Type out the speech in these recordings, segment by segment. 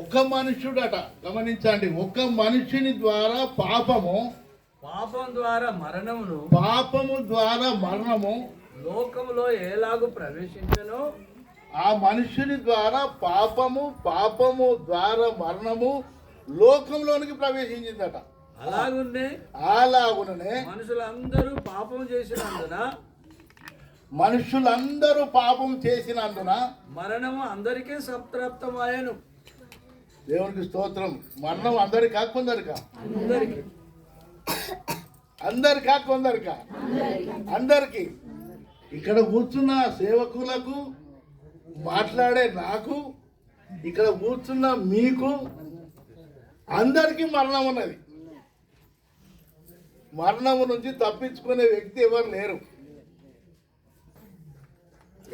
ఒక మనుష్యుడట, గమనించండి, ఒక మనుషుని ద్వారా పాపము ద్వారా మరణము లోకములో ఎలాగూ ప్రవేశించెనో, ఆ మనుషుని ద్వారా పాపము ద్వారా మరణము లోకంలోనికి ప్రవేశించిందట. అలాగునే మనుషులందరూ పాపం చేసినందున మరణము అందరికీ సంప్రాప్తమాయను. దేవునికి స్తోత్రం. మరణం అందరికా కొందరికా? అందరికీ. ఇక్కడ కూర్చున్న సేవకులకు, మాట్లాడే నాకు, ఇక్కడ కూర్చున్న మీకు అందరికీ మరణం ఉన్నది. మరణము నుంచి తప్పించుకునే వ్యక్తి ఎవరు లేరు.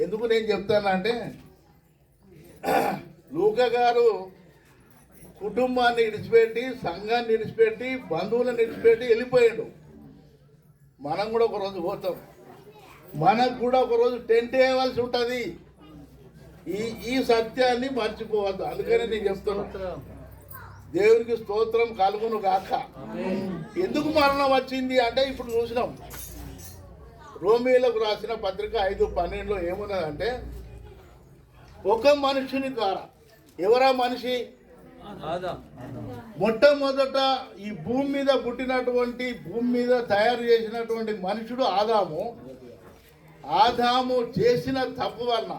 ఎందుకు నేను చెప్తానంటే, లూకా గారు కుటుంబాన్ని విడిచిపెట్టి, సంఘాన్ని విడిచిపెట్టి, బంధువులను విడిచిపెట్టి వెళ్ళిపోయాడు. మనం కూడా ఒకరోజు పోతాం. మనకు కూడా ఒకరోజు టెంట్ వేయవలసి ఉంటుంది. ఈ సత్యాన్ని మర్చిపోవద్దు. అందుకనే నేను చెప్తున్నా, దేవునికి స్తోత్రం కలుగును గాక. ఎందుకు మరణం వచ్చింది అంటే, ఇప్పుడు చూసినాం రోమీయులకు రాసిన పత్రిక 5:12 ఏమున్నదంటే, ఒక మనుషుని ద్వారా. ఎవరా మనిషి? మొట్టమొదట ఈ భూమి మీద పుట్టినటువంటి, భూమి మీద తయారు చేసినటువంటి మనుషుడు ఆదాము చేసిన తప్పు వలన,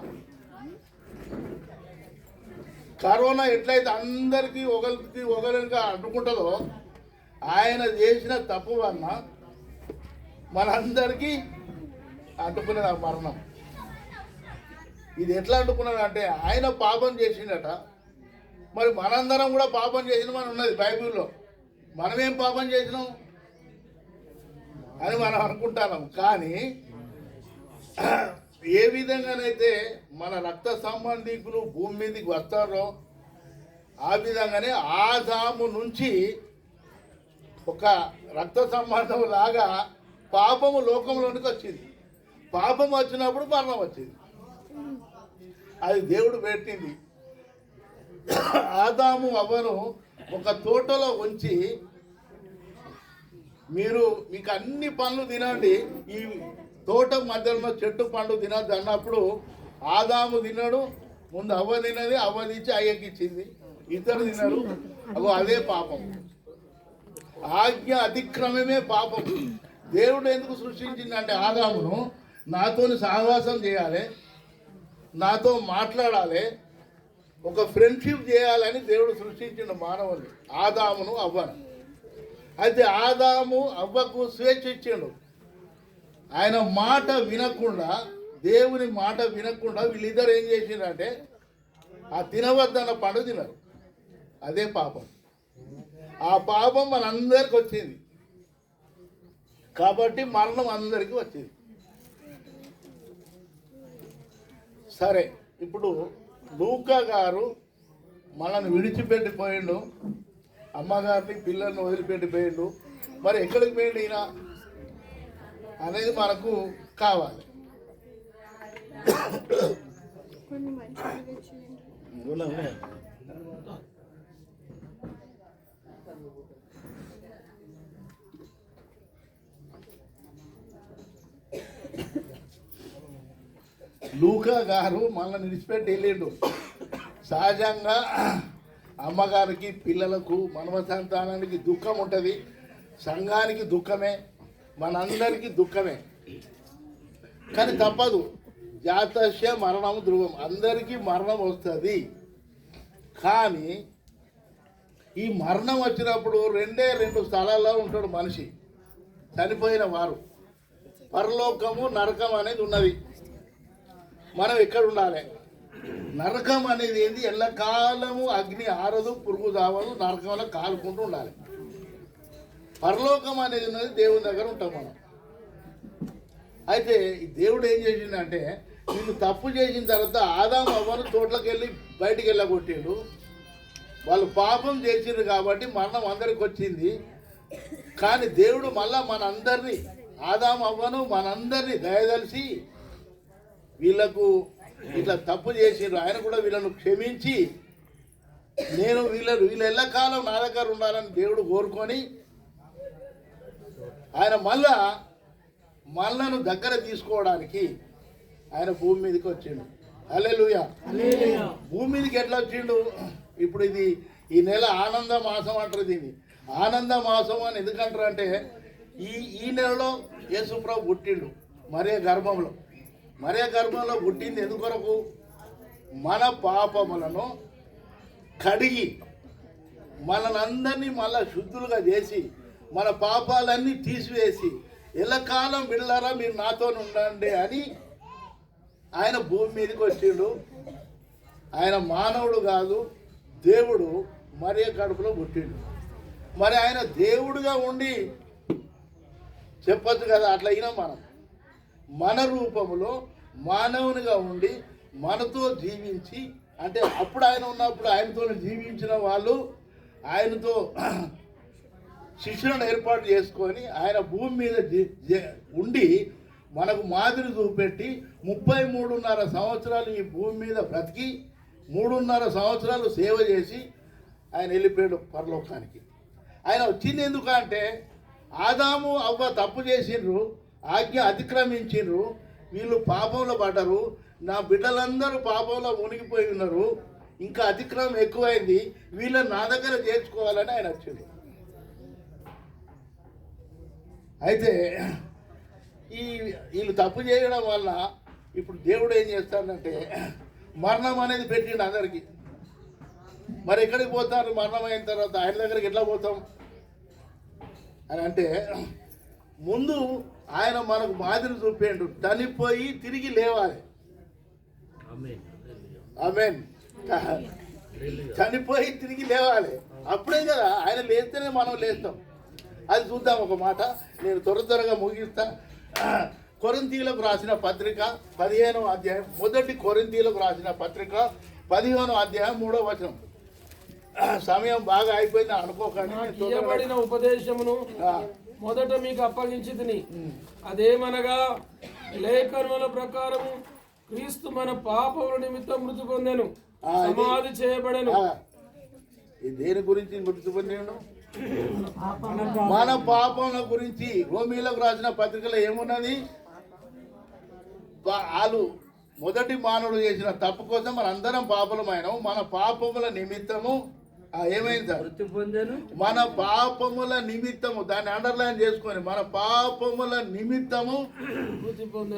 కరోనా ఎట్లయితే అందరికీ ఒకరిగా అంటుకుంటుందో, ఆయన చేసిన తప్పు వలన మనందరికీ అంటుకున్నది ఆ మరణం. ఇది ఎట్లా అంటుకున్నది అంటే, ఆయన పాపం చేసిండట, మరి మనందరం కూడా పాపం చేసినామని ఉన్నది బైబిల్లో. మనమేం పాపం చేసినాం అని మనం అనుకుంటున్నాం. కానీ ఏ విధంగానైతే మన రక్త సంబంధికులు భూమి మీదకి వస్తారో, ఆ విధంగానే ఆదాము నుంచి ఒక రక్త సంబంధం లాగా పాపము లోకంలోనికి వచ్చింది. పాపం వచ్చినప్పుడు మరణం వచ్చింది. అది దేవుడు పెట్టింది. ఆదాము అవ్వను ఒక తోటలో ఉంచి, మీకు అన్ని పండ్లు తినండి, ఈ తోట మధ్యలో చెట్టు పండు తినద్దు అన్నప్పుడు ఆదాము తిన్నాడు. ముందు అవ్వ తిన్నది, అవ్వ తీసి అయ్యకిచ్చింది, ఇద్దరు తిన్నారు. అదే పాపం. ఆజ్ఞ అతిక్రమమే పాపం. దేవుడు ఎందుకు సృష్టించిందంటే, ఆదామును నాతోని సహవాసం చేయాలి, నాతో మాట్లాడాలి, ఒక ఫ్రెండ్షిప్ చేయాలని దేవుడు సృష్టించిన మానవుని, ఆదామును అవ్వను. అయితే ఆదాము అవ్వకు స్వేచ్ఛ ఇచ్చిండు. ఆయన మాట వినకుండా, దేవుని మాట వినకుండా వీళ్ళిద్దరు ఏం చేసిందంటే, ఆ తినవద్దన్న పండు తినరు. అదే పాపం. ఆ పాపం మనందరికి వచ్చింది కాబట్టి మరణం అందరికీ వచ్చింది. సరే, ఇప్పుడు లూకా గారు మనల్ని విడిచిపెట్టిపోయిండు, అమ్మగారిని పిల్లల్ని వదిలిపెట్టిపోయిండు. మరి ఎక్కడికి పోయిండు ఈయన అనేది మనకు కావాలి. లూకా గారు మనల్ని విడిచిపెట్టి వెళ్ళిండు. సహజంగా అమ్మగారికి, పిల్లలకు, మనవ సంతానానికి దుఃఖం ఉంటుంది. సంఘానికి దుఃఖమే, మనందరికీ దుఃఖమే. కానీ తప్పదు. జాతస్య మరణం ధ్రువం. అందరికీ మరణం వస్తుంది. కానీ ఈ మరణం వచ్చినప్పుడు రెండు స్థలాల్లో ఉంటాడు మనిషి. చనిపోయిన వారు, పరలోకము, నరకం అనేది ఉన్నది. మనం ఎక్కడ ఉండాలి? నరకం అనేది ఏంది? ఎల్లకాలము అగ్ని ఆరదు, పురుగు చావదు, నరకంలో కాలుకుంటూ ఉండాలి. పరలోకం అనేది ఉన్నది, దేవుని దగ్గర ఉంటాం మనం. అయితే దేవుడు ఏం చేసిండంటే, వీళ్ళు తప్పు చేసిన తర్వాత ఆదాము అవ్వను తోటలోకి వెళ్ళి బయటికి వెళ్ళగొట్టిండు. వాళ్ళు పాపం చేసిండ్రు కాబట్టి మరణం అందరికి వచ్చింది. కానీ దేవుడు మళ్ళా మనందరినీ, ఆదాము అవ్వను మనందరినీ దయదలిసి, వీళ్ళకు ఇట్లా తప్పు చేసిండ్రు, ఆయన కూడా వీళ్ళను క్షమించి నేను వీళ్ళు ఎల్లకాలం నా దగ్గర ఉండాలని దేవుడు కోరుకొని ఆయన మళ్ళను దగ్గర తీసుకోవడానికి ఆయన భూమి మీదకి వచ్చిండు. హల్లెలూయా. భూమి మీదకి ఎట్లా వచ్చిండు? ఇప్పుడు ఈ నెల ఆనంద మాసం అంటారు. దీన్ని ఆనంద మాసం అని ఎందుకంటారు అంటే ఈ నెలలో యేసుప్రభు పుట్టిండు మరియ గర్భంలో పుట్టింది ఎందుకొరకు? మన పాపములను కడిగి మనలందరినీ మళ్ళా శుద్ధులుగా చేసి మన పాపాలన్నీ తీసివేసి ఎల్లకాలం బిడ్డలారా మీరు నాతో ఉండండి అని ఆయన భూమి మీదకి వచ్చిండు. ఆయన మానవుడు కాదు, దేవుడు మరియ కడుపులో పుట్టిండు. మరి ఆయన దేవుడుగా ఉండి చెప్పొచ్చు కదా, అట్లా అయినా మన రూపములో మానవునిగా ఉండి మనతో జీవించి, అంటే అప్పుడు ఆయన ఉన్నప్పుడు ఆయనతో జీవించిన వాళ్ళు ఆయనతో శిష్యులను ఏర్పాటు చేసుకొని ఆయన భూమి మీద ఉండి మనకు మాదిరి చూపెట్టి 33.5 సంవత్సరాలు ఈ భూమి మీద బ్రతికి 3.5 సంవత్సరాలు సేవ చేసి ఆయన వెళ్ళిపోయాడు పరలోకానికి. ఆయన వచ్చింది ఎందుకంటే ఆదాము అవ్వ తప్పు చేసిండ్రు, ఆజ్ఞ అతిక్రమించిండ్రు, వీళ్ళు పాపంలో పడ్డరు, నా బిడ్డలందరూ పాపంలో మునిగిపోయి ఉన్నారు, ఇంకా అతిక్రమం ఎక్కువైంది, వీళ్ళని నా దగ్గర చేర్చుకోవాలని ఆయన వచ్చిండు. అయితే వీళ్ళు తప్పు చేయడం వల్ల ఇప్పుడు దేవుడు ఏం చేస్తాడంటే మరణం అనేది పెట్టిండు అందరికీ. మరి ఎక్కడికి పోతారు? మరణం అయిన తర్వాత ఆయన దగ్గరికి ఎట్లా పోతాం అని అంటే ముందు ఆయన మనకు మాదిరి చూపేండు, చనిపోయి తిరిగి లేవాలి. ఆమేన్. చనిపోయి తిరిగి లేవాలి, అప్పుడే కదా ఆయన లేస్తేనే మనం లేస్తాం. అది చూద్దాం ఒక మాట, నేను త్వరగా ముగిస్తా. కొరింథీయులకు రాసిన పత్రిక 15వ అధ్యాయం, మొదటి కొరింథీయులకు రాసిన పత్రిక 15వ అధ్యాయం 3వ వచనం. సమయం బాగా అయిపోయింది అనుకోకండి. ఉపదేశమును మొదట మీకు అప్పగించితిని, అదేమనగా లేఖనముల ప్రకారము క్రీస్తు మన పాపముల నిమిత్తం మృతి పొందెను, సమాధి చేయబడెను. దేని గురించి మృతి పొందాడు? మన పాపముల గురించి. రోమీలకు రాసిన పత్రికలో ఏమున్నది? వాళ్ళు మొదటి మానవుడు చేసిన తప్పు కోసం మన అందరం పాపలమైనాము, మన పాపముల నిమిత్తము ఏమైంది? మృతి పొందెను. మన పాపముల నిమిత్తము, దాన్ని అండర్లైన్ చేసుకొని, మన పాపముల నిమిత్తము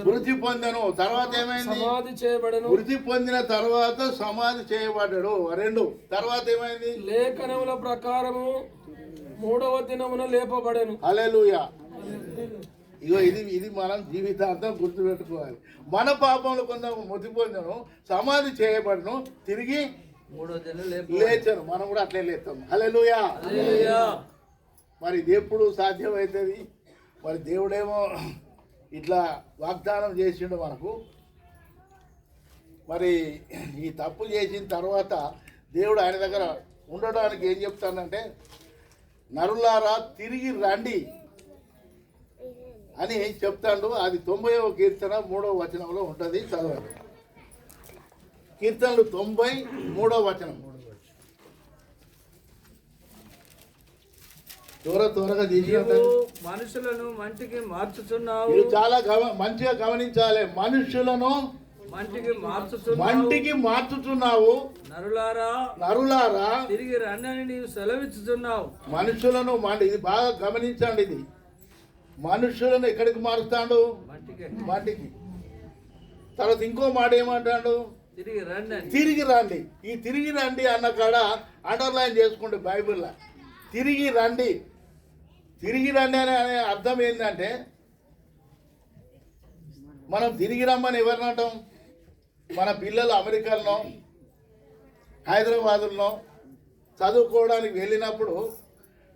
మృతి పొందెను. తర్వాత ఏమైంది? సమాధి చేయబడెను. మృతి పొందిన తర్వాత సమాధి చేయబడ్డాడు. 2 తర్వాత ఏమైంది? లేఖనముల ప్రకారము 3వ దినమున లేపబడెను. హల్లెలూయా. ఇగో ఇది మనం జీవితాంతం గుర్తుపెట్టుకోవాలి. మన పాపంలో కొంత మృతి పొందను, సమాధి చేయబడను, తిరిగి 3వ దినం లేచాను. మనం కూడా అట్లే లేస్తాం. హల్లెలూయా. మరి ఇది ఎప్పుడు సాధ్యమవుతుంది? మరి దేవుడేమో ఇట్లా వాగ్దానం చేసిండు మనకు. మరి ఈ తప్పు చేసిన తర్వాత దేవుడు ఆయన దగ్గర ఉండడానికి ఏం చెప్తానంటే, నరులారా తిరిగి రండి అని చెప్తాడు. అది 90వ కీర్తన 3వ వచనంలో ఉంటుంది, చదవండి. కీర్తనలు 93వ వచనం. త్వరగా మనుషులను మంటికి మార్చుచున్నావు. మీరు చాలా మంచిగా గమనించాలి. మనుషులను మంటికి మార్చుతున్నావు. నరులారా తిరిగి రండి అని నీవు సెలవిచ్చుచున్నావు. మనుషులను ఇది బాగా గమనించండి. ఇది మనుషులను ఎక్కడికి మారుస్తాడు? మంటికి. తర్వాత ఇంకో మాట ఏమంటాడు? తిరిగి రండి. ఈ తిరిగి రండి అన్న కాడ అండర్లైన్ చేసుకోండి బైబిల్లో. తిరిగి రండి అనే అర్థం ఏంటంటే, మనం తిరిగి రమ్మని ఎవరినంటాం? మన పిల్లలు అమెరికాలో హైదరాబాదులో చదువుకోవడానికి వెళ్ళినప్పుడు,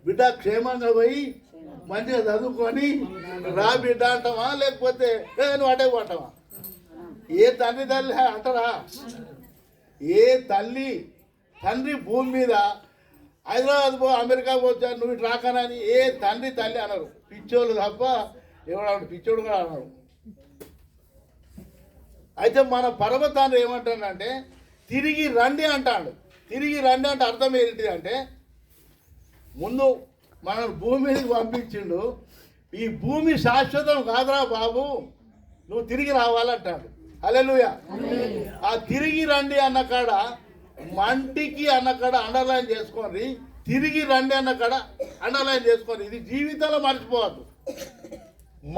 బిడ్డ క్షేమంగా పోయి మంచిగా చదువుకొని రా బిడ్డ అంటావా, లేకపోతే నువ్వు అటే అంటావా? ఏ తల్లి అంటారా? ఏ తండ్రి భూమి మీద హైదరాబాద్ పో, అమెరికా పోవచ్చా, నువ్వు ఇటు రాకనని ఏ తల్లి అనరు. పిచ్చోళ్ళు తప్ప ఎవడు పిచ్చోడు కూడా అన్నారు. అయితే మన పరమ తండ్రి ఏమంటాడంటే తిరిగి రండి అంటాడు. తిరిగి రండి అంటే అర్థం ఏంటిది అంటే ముందు మనం భూమి మీదకి పంపించిండు. ఈ భూమి శాశ్వతం కాదురా బాబు, నువ్వు తిరిగి రావాలంటాడు. హల్లెలూయా. ఆ తిరిగి రండి అన్న కాడ మంటికి అన్న కాడ అండర్లైన్ చేసుకోండి, తిరిగి రండి అన్న కాడ అండర్లైన్ చేసుకోండి. ఇది జీవితంలో మర్చిపోవద్దు.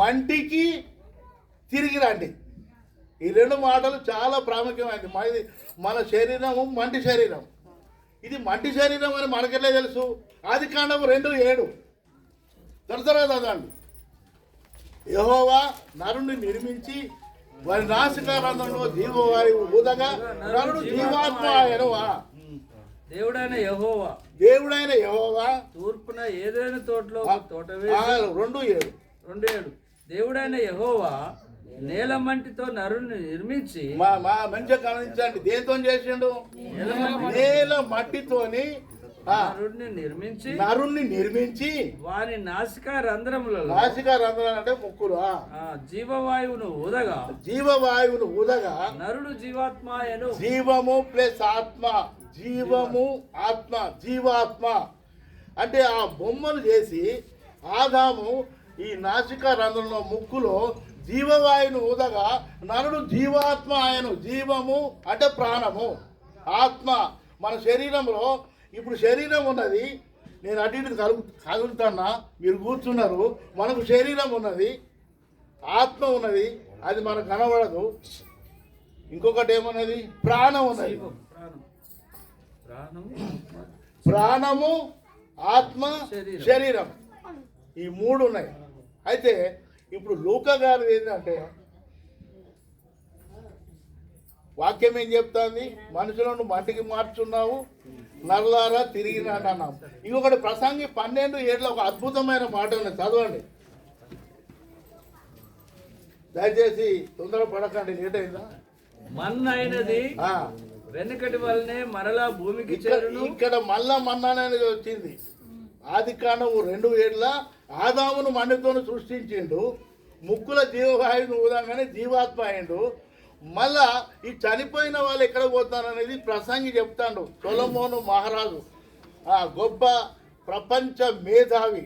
మంటికి తిరిగి రండి, ఈ రెండు మాటలు చాలా ప్రాముఖ్యమైనది. మన శరీరము మంటి శరీరం. ఇది మంటి శరీరం అని మనకెట్లే తెలుసు? ఆదికాండము 2:7 తరతరా చదవండి. యెహోవా నరుని నిర్మించి వారి నాసికారంధ్రంలో జీవవాయువు ఊదగా నరుడు జీవాత్మ ఆయనవా. దేవుడైన యెహోవా తూర్పున ఏదైనా తోటలో ఒక తోట వేసి 2:7 దేవుడైన యెహోవా నేల మంటితో నరుని నిర్మించి మంచిగా గమనించండి, దేంతో చేసిండు? నేల మట్టితోని నరుణ్ణి నిర్మించి వారి నాసికా రంధ్రములలో అంటే ముక్కులు జీవవాయువును ఊదగా నరుడు జీవాత్మయను. జీవము ప్లస్ ఆత్మ, జీవాత్మ అంటే ఆ బొమ్మలు చేసి ఆదాము ఈ నాసికా రంధ్రంలో ముక్కులో జీవవాయువును ఊదగా నరుడు జీవాత్మ ఆయను. జీవము అంటే ప్రాణము, ఆత్మ. మన శరీరంలో ఇప్పుడు శరీరం ఉన్నది, నేను అటు ఇటు కదులుతున్నా, మీరు కూర్చున్నారు. మనకు శరీరం ఉన్నది, ఆత్మ ఉన్నది, అది మనకు కనబడదు. ఇంకొకటి ఏమన్నది? ప్రాణం ఉన్నది. ప్రాణము, ఆత్మ, శరీరం, ఈ 3 ఉన్నాయి. అయితే ఇప్పుడు లూకా గారు ఏంటంటే వాక్యం ఏం చెప్తాంది? మనుషులను మంటికి మార్చున్నావు, నల్లారా తిరిగి రండి అన్నాం. ఇంకొకటి ప్రసంగి 12:7 ఒక అద్భుతమైన మాట ఉన్నది, చదవండి దయచేసి. తొందర పడకండి, లేట్ అయిందా? మన్నైనది వెనుకటి వల్లనే మరలా భూమికి చేరును. ఇక్కడ మళ్ళా మన్నా అనేది వచ్చింది. ఆదికాండం 2:7 ఆదామును మండితో సృష్టించిండు, ముక్కుల జీవవాయువును ఊదంగానే జీవాత్మ అయిండు. మళ్ళా ఈ చనిపోయిన వాళ్ళు ఎక్కడ పోతారనేది ప్రసంగి చెప్తాడు. సొలొమోను మహారాజు గొప్ప ప్రపంచ మేధావి,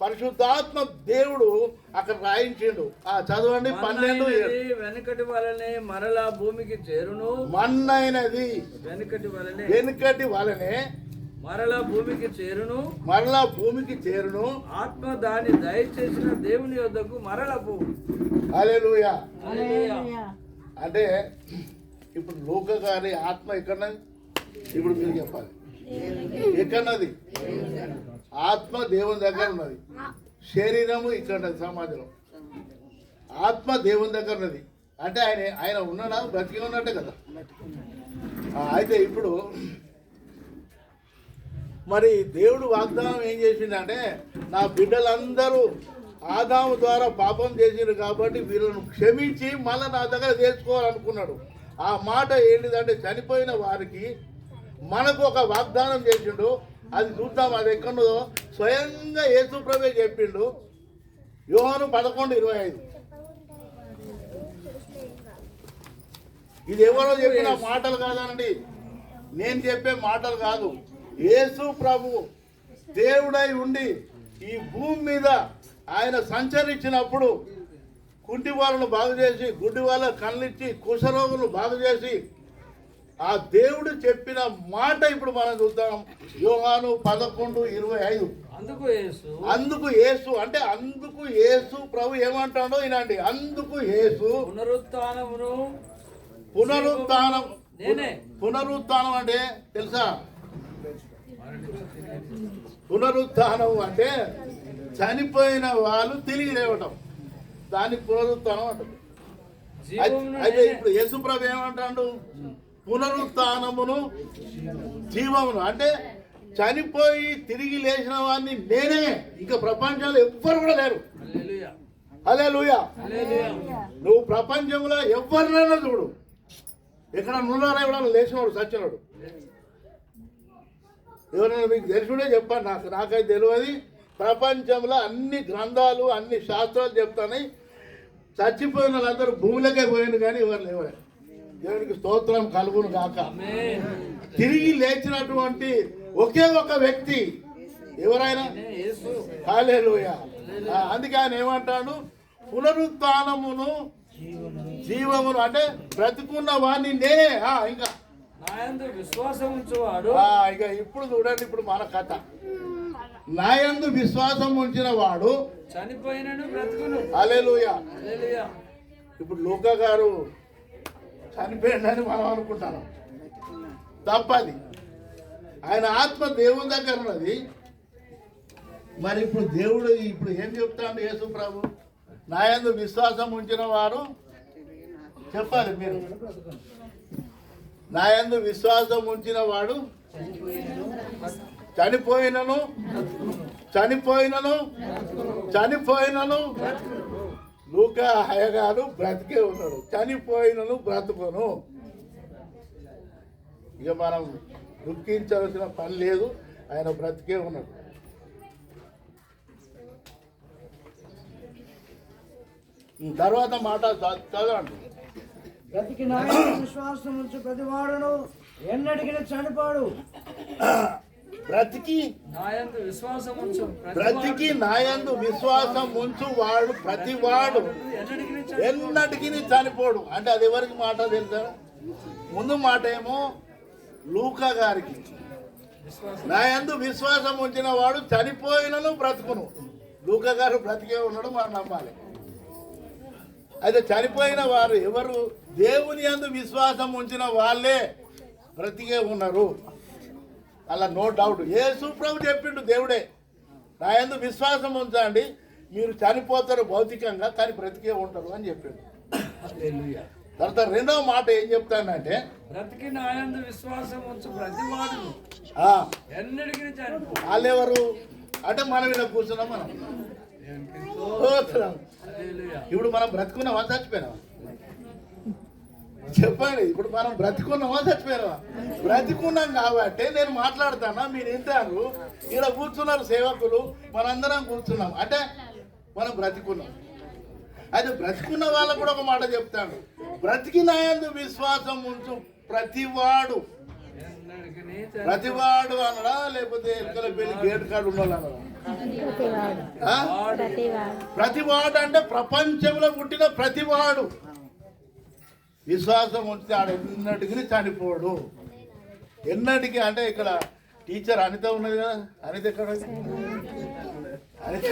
పరిశుద్ధాత్మ దేవుడు అక్కడ రాయించిండు. చదవండి 12:7. వెనుకటి వలనే మరలా భూమికి చేరును. మన్నైనది వెనుకటి వలనే మరలా భూమికి చేరును. ఆత్మ దాన్ని దయచేసిన దేవుని యొద్దకు మరల పోవు. హల్లెలూయా. అంటే ఇప్పుడు లోక గారి ఆత్మ ఎక్కడన్నది? ఇప్పుడు మీరు చెప్పాలి, ఎక్కడన్నది? ఆత్మ దేవుని దగ్గర ఉన్నది, శరీరము ఇక్కడ ఉన్నది సమాజంలో. ఆత్మ దేవుని దగ్గర ఉన్నది అంటే ఆయన ఉన్నాడా? బ్రతికి ఉన్నట్టే కదా. అయితే ఇప్పుడు మరి దేవుడు వాగ్దానం ఏం చేసిందంటే, నా బిడ్డలందరూ ఆదాము ద్వారా పాపం చేసిండ్రు కాబట్టి వీళ్ళను క్షమించి మళ్ళీ నా దగ్గర తెచ్చుకోవాలనుకున్నాడు. ఆ మాట ఏంటిదంటే, చనిపోయిన వారికి మనకు ఒక వాగ్దానం చేసిండు. అది చూద్దాం, అది ఎక్కడో స్వయంగా యేసు ప్రభువే చెప్పిండు. యోహాను 11:25. ఇది ఎవరో చెప్పిన మాటలు కాదండి, నేను చెప్పే మాటలు కాదు. యేసు ప్రభు దేవుడై ఉండి ఈ భూమి మీద ఆయన సంచరించినప్పుడు కుంటి వాళ్ళను బాగు చేసి, గుడ్డి వాళ్ళ కళ్ళిచ్చి, కుష్ఠరోగులను బాగు చేసి ఆ దేవుడు చెప్పిన మాట ఇప్పుడు మనం చూద్దాం. యోహాను 11:25. అందుకు యేసు అంటే అందుకు యేసు ప్రభు ఏమంటాడో వినండి. అందుకు యేసు పునరుత్థానం అంటే తెలుసా? పునరుత్థానం అంటే చనిపోయిన వాళ్ళు తిరిగి లేవటం, దాన్ని పునరుత్థానం అంటారు. అయితే ఇప్పుడు యేసు ప్రభు ఏమంటాడు? పునరుత్థానమును జీవమును అంటే చనిపోయి తిరిగి లేచిన వాడిని నేనే, ఇంకా ప్రపంచంలో ఎవ్వరు కూడా లేరు. హల్లెలూయా. నువ్వు ప్రపంచంలో ఎవరినైనా చూడు, ఎక్కడ నున్నారా ఎవడన్నా లేచినవాడు, సచ్చినాడు, ఎవరైనా మీకు తెలుసుడే చెప్పండి. నాకైతే తెలియదు. ప్రపంచంలో అన్ని గ్రంథాలు అన్ని శాస్త్రాలు చెప్తాయి, చచ్చిపోయిన వాళ్ళందరూ భూమిలోకే పోయింది కానీ ఎవరు లేవరు. దేవునికి స్తోత్రం కలుగును గాక. ఆమేన్. తిరిగి లేచినటువంటి ఒకే ఒక వ్యక్తి ఎవరైనా యేసు. హల్లెలూయా. అందుకే ఆయన ఏమంటాడు, పునరుత్థానమును జీవమును అంటే బ్రతుకున్న వాణ్ణి నేనే. ఇంకా నాయందు విశ్వాసం ఉంచువాడు. ఇక ఇప్పుడు చూడండి, ఇప్పుడు మన కథ. నాయందు విశ్వాసం ఉంచిన వాడు చనిపోయినను బ్రతుకును. హల్లెలూయా. హల్లెలూయా. ఇప్పుడు లూకా గారు చనిపోయిందని మనం అనుకుంటాం, తప్పది. ఆయన ఆత్మ దేవుని దగ్గర ఉన్నది. మరి ఇప్పుడు దేవుడు ఇప్పుడు ఏం చెప్తాడు యేసు ప్రభు? నాయందు విశ్వాసం ఉంచిన వారు చెప్పాలి మీరు. నాయందు విశ్వాసం ఉంచిన వాడు చనిపోయినను లూకా అయ్యగారు బ్రతికే ఉన్నాడు. చనిపోయినను బ్రతుకును. ఇక మనం దుఃఖించాల్సిన పని లేదు, ఆయన బ్రతికే ఉన్నాడు. తర్వాత మాట చదవండి. బ్రతికి నాయందు విశ్వాసం ఉంచు ప్రతివాడును ఎన్నటికి చనిపోడు. బ్రతికి నాయందు విశ్వాసం ఉంచు నాయందు విశ్వాసం ఉంచు వాడు ప్రతివాడు ఎన్నటికి చనిపోడు. అంటే అది ఎవరికి మాట తెలుసా? ముందు మాట ఏమో లూకా గారికి, నాయందు విశ్వాసం ఉంచిన వాడు చనిపోయినను బ్రతుకును. లూకా గారు బ్రతికే ఉన్నాడు, మనం నమ్మాలి. అయితే చనిపోయిన వారు ఎవరు? దేవుని యందు విశ్వాసం ఉంచిన వాళ్ళే బ్రతికే ఉన్నారు. అలా నో డౌట్. యేసు ప్రభు చెప్పిండు, దేవుడే, నా యందు విశ్వాసం ఉంచండి, మీరు చనిపోతారు భౌతికంగా, కానీ బ్రతికే ఉంటారు అని చెప్పిండు. హల్లెలూయా. తర్వాత రెండవ మాట ఏం చెప్తానంటే, బ్రతికి నాయందు విశ్వాసం ఉంచు ప్రతివాడు ఎన్నటికి చనిపో. వాళ్ళెవరు అంటే మనం ఇలా కూర్చున్నాం. మనం స్తోత్రం. హల్లెలూయా. ఇప్పుడు మనం బ్రతుకున్నామా చచ్చిపోయినావా? చెప్పండి. ఇప్పుడు మనం బ్రతికున్నామా చచ్చిపోయినావా? బ్రతికున్నాం కాబట్టి నేను మాట్లాడతానా, మీరు వింటారు. ఇక్కడ కూర్చున్నారు సేవకులు, మనందరం కూర్చున్నాం అంటే మనం బ్రతికున్నాం. అయితే బ్రతికున్న వాళ్ళకు కూడా ఒక మాట చెప్తాడు, బ్రతికి నాయందు విశ్వాసం ఉంచు ప్రతివాడు. ప్రతివాడు అనడా లేకపోతే ఎలుకల పెళ్లి గేట్ కార్డు ఉన్న ప్రతివాడు అంటే ప్రపంచంలో పుట్టిన ప్రతివాడు విశ్వాసం ఉంచితే ఆడ ఎన్నటికి చనిపోడు. ఎన్నటికి అంటే ఇక్కడ టీచర్ అనిత ఉన్నది కదా, అనిత ఎక్కడ? అనిత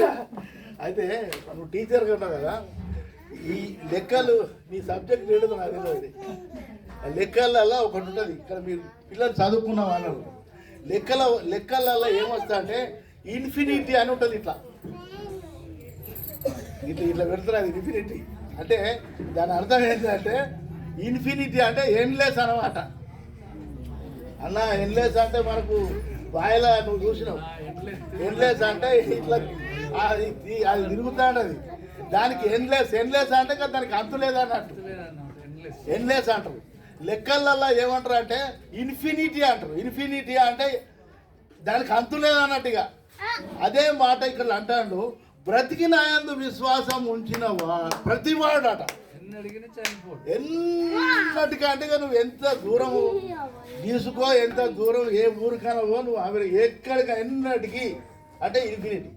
అయితే నువ్వు టీచర్గా ఉన్నావు కదా, ఈ లెక్కలు నీ సబ్జెక్ట్ ఏడు నాకు తెలియదు. లెక్కలలో ఒకటి ఉంటుంది. ఇక్కడ మీరు పిల్లలు చదువుకున్నాం అన్నారు. లెక్కలలో ఏమొస్తా అంటే ఇన్ఫినిటీ అని ఉంటుంది. ఇట్లా ఇట్లా ఇట్లా పెడతారు, అది ఇన్ఫినిటీ అంటే దాని అర్థం ఏంటంటే ఇన్ఫినిటీ అంటే ఎండ్లెస్ అన్నమాట. అన్న ఎండ్లెస్ అంటే మనకు బాయిలా నువ్వు చూసినావు. ఎండ్లెస్ అంటే ఇట్లా అది తిరుగుతాడు. అది దానికి ఎండ్లెస్ అంటే దానికి అంతు లేదన్నట్టు ఎండ్లెస్ అంటారు. లెక్కలలో ఏమంటారు అంటే ఇన్ఫినిటీ అంటారు. ఇన్ఫినిటీ అంటే దానికి అంతు లేదన్నట్టుగా. అదే మాట ఇక్కడ అంటాడు, బ్రతికి నాయందు విశ్వాసం ఉంచిన ప్రతివాడట ఎన్నటికంటే నువ్వు ఎంత దూరం తీసుకో, ఎంత దూరం ఏ ఊరికైనా నువ్వు అవి ఎక్కడికి ఎన్నటికి అంటే ఇన్ఫినిటీ.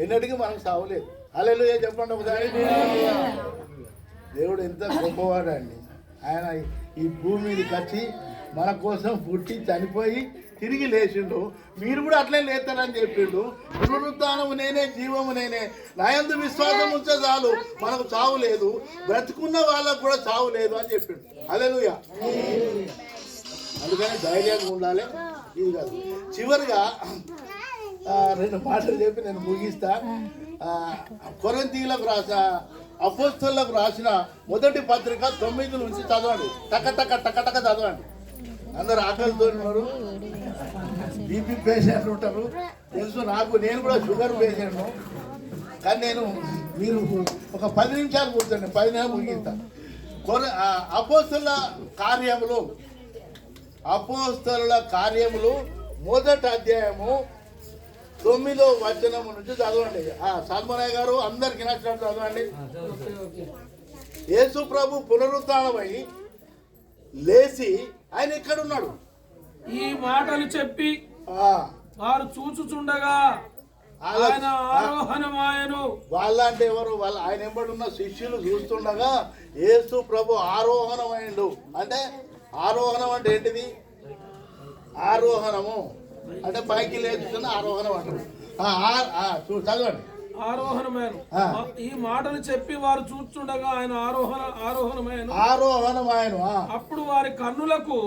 ఎన్నటికి మనకు సావలేదు. హల్లెలూయా చెప్పండి ఒకసారి. దేవుడు ఎంత గొప్పవాడు అండి. ఆయన ఈ భూమి మీదకి వచ్చి మన కోసం పుట్టి చనిపోయి తిరిగి లేచిండు. మీరు కూడా అట్లే లేతారని చెప్పిండు. పునరుత్థానము నేనే, జీవము నేనే. నాయందు విశ్వాసం ఉంచే చాలు, మనకు చావు లేదు. బ్రతుకున్న వాళ్ళకు కూడా చావు లేదు అని చెప్పిండు. హల్లెలూయా. అందుకని ధైర్యంగా ఉండాలి. ఇది కాదు. చివరిగా రెండు మాటలు చెప్పి నేను ముగిస్తా. కొరింథీయులకు అపోస్తలులకు రాసిన మొదటి పత్రిక 9 నుంచి చదవండి. టక చదవండి. అందరు ఆకలితో ఉన్నారు, బీపీ పేషెంట్లు ఉంటారు తెలుసు నాకు. నేను కూడా షుగర్ పేషెంట్ను. కానీ మీరు ఒక 10 నిమిషాలు కూర్చోండి, 10 నిమిషాలు ముగిస్తా. అపోస్తలుల కార్యములు మొదటి అధ్యాయము 9వ వచనము నుంచి చదవండి. సల్మనయ్య గారు అందరికి నచ్చినట్టు చదవండి. యేసు ప్రభు పునరుత్థానమై లేచి ఆయన ఎక్కడున్నాడు? ఈ మాటలు చెప్పి ఆ, వారు చూచుచుండగా ఆయన ఆరోహణమాయను. వాళ్ళ అంటే ఎవరు? వాళ్ళ ఆయన ఎంబడున్న శిష్యులు చూస్తుండగా యేసు ప్రభు ఆరోహణమైండు. అంటే ఆరోహణం అంటే ఏంటిది? ఆరోహణము అంటే పైకి లేచుతున్న ఆరోహణం అంటారు. చదవండి. ఆరోహణమాయను. ఈ మాటలు చెప్పి వారు చూస్తుండగా ఆయన ఆరోహణమాయను. ఆరోహణమాయను. అప్పుడు వారి కన్నులకు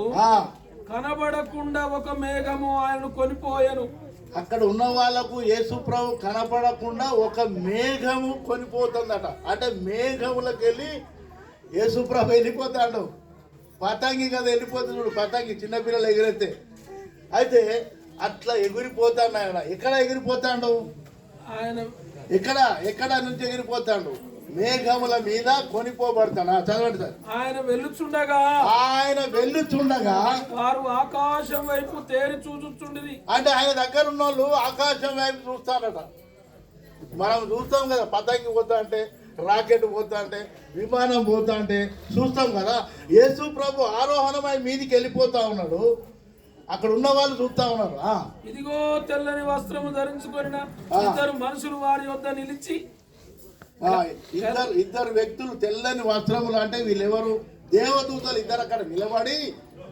కనబడకుండా ఒక మేఘము ఆయనను కొనిపోయాను. అక్కడ ఉన్న వాళ్ళకు యేసు ప్రభు కనపడకుండా ఒక మేఘము కొనిపోతుందట. అంటే మేఘములకు వెళ్ళి యేసు ప్రభు వెళ్ళిపోతాడు. పతంగి కదా వెళ్ళిపోతుంది చూడు, పతంగి చిన్నపిల్లలు ఎగిరితే. అయితే అట్లా ఎగిరిపోతాడు ఆయన. ఎక్కడ ఎగిరిపోతాడు ఆయన? ఎక్కడ నుంచి ఎగిరిపోతాడు? మేఘముల మీద కొనిపోబడతాడు. చదవండి సార్. ఆయన వెళ్ళుచుండగా వారు ఆకాశం వైపు తేరి చూచుచుండిరి. అంటే ఆయన దగ్గర ఉన్న వాళ్ళు ఆకాశం వైపు చూస్తారట. మనం చూస్తాం కదా, పతంగి పోతా అంటే, రాకెట్ పోతా అంటే, విమానం పోతా అంటే చూస్తాం కదా. యేసు ప్రభు ఆరోహణమై మీదికి వెళ్ళిపోతా ఉన్నాడు. అక్కడ ఉన్న వాళ్ళు చూస్తా ఉన్నారు. ఇదిగో తెల్లని వస్త్రము ధరించుకొనిన ఇద్దరు మనుషులు వారి వద్ద నిలిచి. ఇద్దరు వ్యక్తులు తెల్లని వస్త్రములు అంటే వీళ్ళెవరు? దేవదూతలు ఇద్దరు అక్కడ నిలబడి,